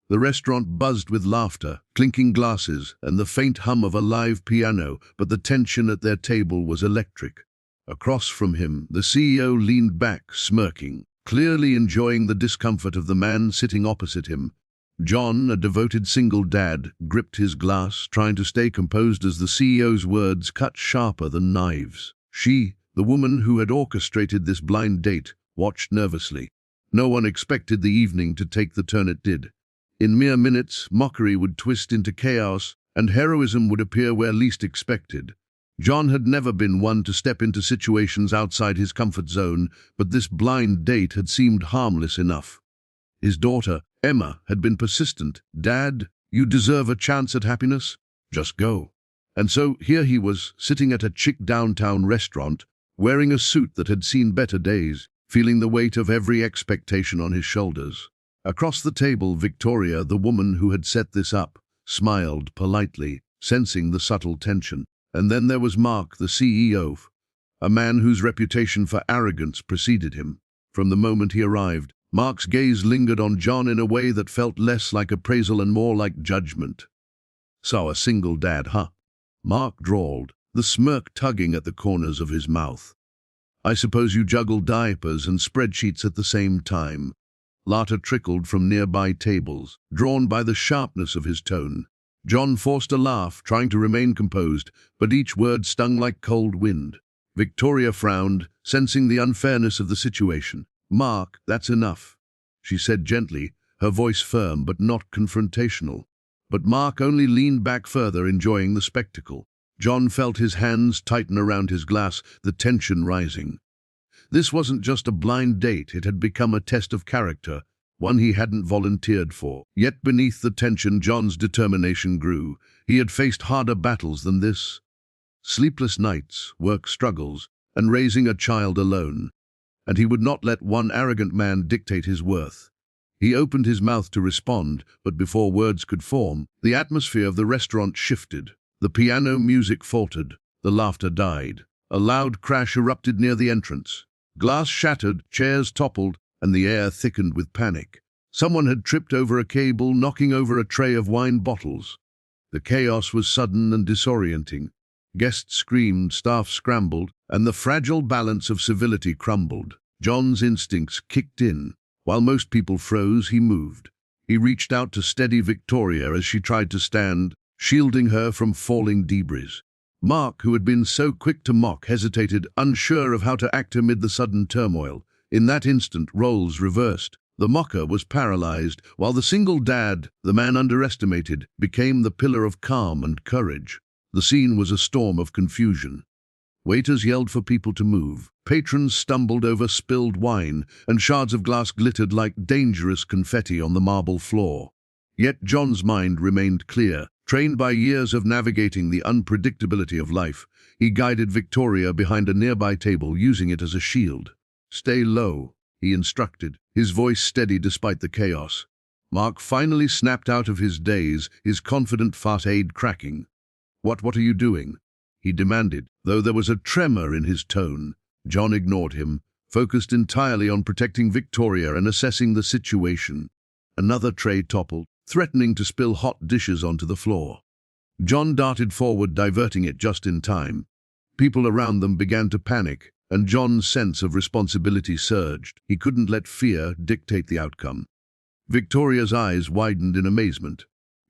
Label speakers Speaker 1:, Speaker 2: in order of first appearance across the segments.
Speaker 1: The restaurant buzzed with laughter, clinking glasses, and the faint hum of a live piano, but the tension at their table was electric. Across from him, the CEO leaned back, smirking, clearly enjoying the discomfort of the man sitting opposite him. John, a devoted single dad, gripped his glass, trying to stay composed as the CEO's words cut sharper than knives. She, the woman who had orchestrated this blind date, watched nervously. No one expected the evening to take the turn it did. In mere minutes, mockery would twist into chaos, and heroism would appear where least expected. John had never been one to step into situations outside his comfort zone, but this blind date had seemed harmless enough. His daughter, Emma, had been persistent. "Dad, you deserve a chance at happiness. Just go." And so here he was, sitting at a chic downtown restaurant, wearing a suit that had seen better days, feeling the weight of every expectation on his shoulders. Across the table, Victoria, the woman who had set this up, smiled politely, sensing the subtle tension. And then there was Mark, the CEO, a man whose reputation for arrogance preceded him. From the moment he arrived, Mark's gaze lingered on John in a way that felt less like appraisal and more like judgment. "So a single dad, huh?" Mark drawled, the smirk tugging at the corners of his mouth. "I suppose you juggle diapers and spreadsheets at the same time." Laughter trickled from nearby tables, drawn by the sharpness of his tone. John forced a laugh, trying to remain composed, but each word stung like cold wind. Victoria frowned, sensing the unfairness of the situation. "Mark, that's enough," she said gently, her voice firm but not confrontational. But Mark only leaned back further, enjoying the spectacle. John felt his hands tighten around his glass, the tension rising. This wasn't just a blind date, it had become a test of character, one he hadn't volunteered for. Yet beneath the tension, John's determination grew. He had faced harder battles than this. Sleepless nights, work struggles, and raising a child alone. And he would not let one arrogant man dictate his worth. He opened his mouth to respond, but before words could form, the atmosphere of the restaurant shifted. The piano music faltered, the laughter died. A loud crash erupted near the entrance. Glass shattered, chairs toppled, and the air thickened with panic. Someone had tripped over a cable, knocking over a tray of wine bottles. The chaos was sudden and disorienting. Guests screamed, staff scrambled, and the fragile balance of civility crumbled. John's instincts kicked in. While most people froze, he moved. He reached out to steady Victoria as she tried to stand, shielding her from falling debris. Mark, who had been so quick to mock, hesitated, unsure of how to act amid the sudden turmoil. In that instant, roles reversed. The mocker was paralyzed, while the single dad, the man underestimated, became the pillar of calm and courage. The scene was a storm of confusion. Waiters yelled for people to move. Patrons stumbled over spilled wine, and shards of glass glittered like dangerous confetti on the marble floor. Yet John's mind remained clear. Trained by years of navigating the unpredictability of life, he guided Victoria behind a nearby table, using it as a shield. "Stay low," he instructed, his voice steady despite the chaos. Mark finally snapped out of his daze, his confident facade cracking. What are you doing?" he demanded, though there was a tremor in his tone. John ignored him, focused entirely on protecting Victoria and assessing the situation. Another tray toppled, threatening to spill hot dishes onto the floor. John darted forward, diverting it just in time. People around them began to panic, and John's sense of responsibility surged. He couldn't let fear dictate the outcome. Victoria's eyes widened in amazement.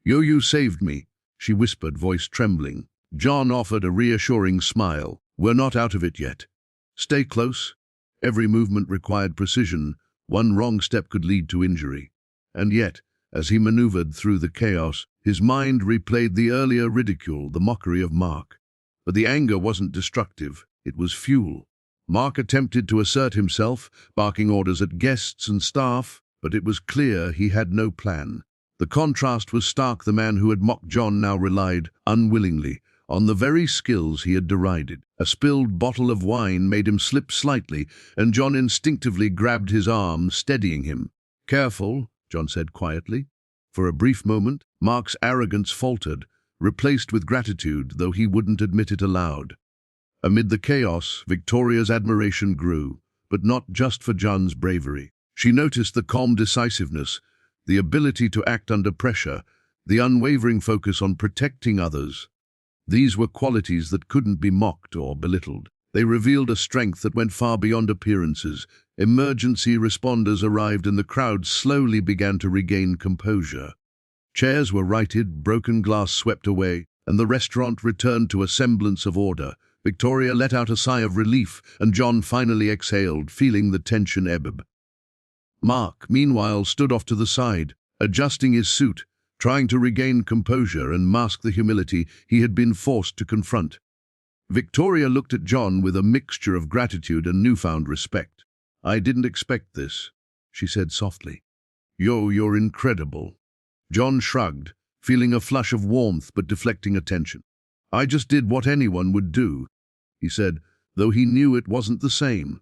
Speaker 1: "You saved me," she whispered, voice trembling. John offered a reassuring smile. "We're not out of it yet. Stay close." Every movement required precision. One wrong step could lead to injury. And yet, as he maneuvered through the chaos, his mind replayed the earlier ridicule, the mockery of Mark. But the anger wasn't destructive, it was fuel. Mark attempted to assert himself, barking orders at guests and staff, but it was clear he had no plan. The contrast was stark. The man who had mocked John now relied, unwillingly, on the very skills he had derided. A spilled bottle of wine made him slip slightly, and John instinctively grabbed his arm, steadying him. "Careful," John said quietly. For a brief moment, Mark's arrogance faltered, replaced with gratitude, though he wouldn't admit it aloud. Amid the chaos, Victoria's admiration grew, but not just for John's bravery. She noticed the calm decisiveness, the ability to act under pressure, the unwavering focus on protecting others. These were qualities that couldn't be mocked or belittled. They revealed a strength that went far beyond appearances. Emergency responders arrived and the crowd slowly began to regain composure. Chairs were righted, broken glass swept away, and the restaurant returned to a semblance of order. Victoria let out a sigh of relief, and John finally exhaled, feeling the tension ebb. Mark, meanwhile, stood off to the side, adjusting his suit, trying to regain composure and mask the humility he had been forced to confront. Victoria looked at John with a mixture of gratitude and newfound respect. "I didn't expect this," she said softly. You're incredible." John shrugged, feeling a flush of warmth but deflecting attention. "I just did what anyone would do," he said, though he knew it wasn't the same.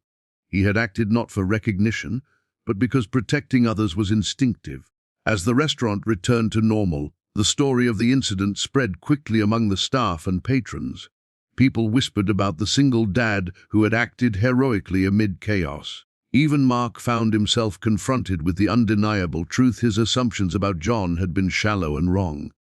Speaker 1: He had acted not for recognition, but because protecting others was instinctive. As the restaurant returned to normal, the story of the incident spread quickly among the staff and patrons. People whispered about the single dad who had acted heroically amid chaos. Even Mark found himself confronted with the undeniable truth: his assumptions about John had been shallow and wrong.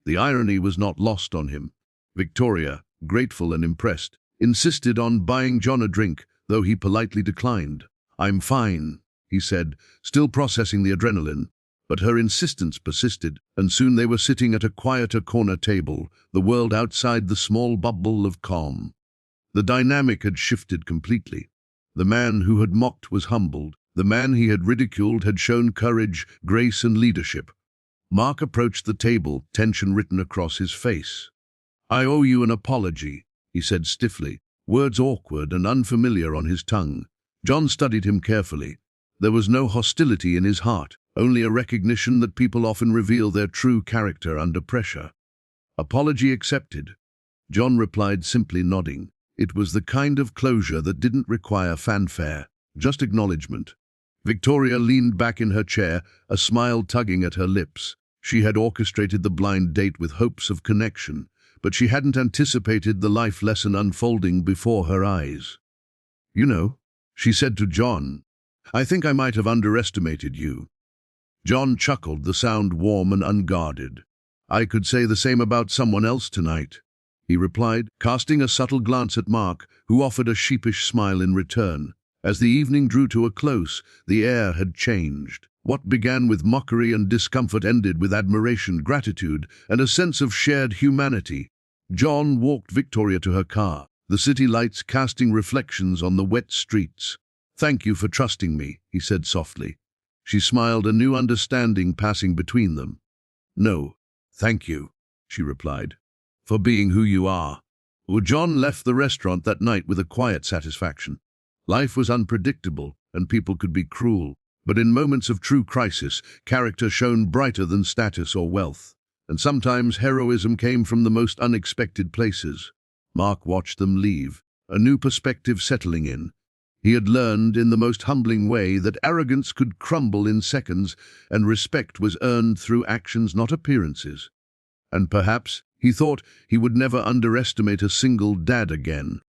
Speaker 1: The irony was not lost on him. Victoria, grateful and impressed, insisted on buying John a drink, though he politely declined. "I'm fine," he said, still processing the adrenaline. But her insistence persisted, and soon they were sitting at a quieter corner table, the world outside the small bubble of calm. The dynamic had shifted completely. The man who had mocked was humbled. The man he had ridiculed had shown courage, grace, and leadership. Mark approached the table, tension written across his face. "I owe you an apology," he said stiffly, words awkward and unfamiliar on his tongue. John studied him carefully. There was no hostility in his heart, only a recognition that people often reveal their true character under pressure. "Apology accepted," John replied, simply nodding. It was the kind of closure that didn't require fanfare, just acknowledgement. Victoria leaned back in her chair, a smile tugging at her lips. She had orchestrated the blind date with hopes of connection, but she hadn't anticipated the life lesson unfolding before her eyes. "You know," she said to John, "I think I might have underestimated you." John chuckled, the sound warm and unguarded. "I could say the same about someone else tonight," he replied, casting a subtle glance at Mark, who offered a sheepish smile in return. As the evening drew to a close, the air had changed. What began with mockery and discomfort ended with admiration, gratitude, and a sense of shared humanity. John walked Victoria to her car, the city lights casting reflections on the wet streets. "Thank you for trusting me," he said softly. She smiled, a new understanding passing between them. "No, thank you," she replied, "for being who you are." John left the restaurant that night with a quiet satisfaction. Life was unpredictable, and people could be cruel. But in moments of true crisis, character shone brighter than status or wealth. And sometimes heroism came from the most unexpected places. Mark watched them leave, a new perspective settling in. He had learned in the most humbling way that arrogance could crumble in seconds, and respect was earned through actions, not appearances. And perhaps, he thought, he would never underestimate a single dad again.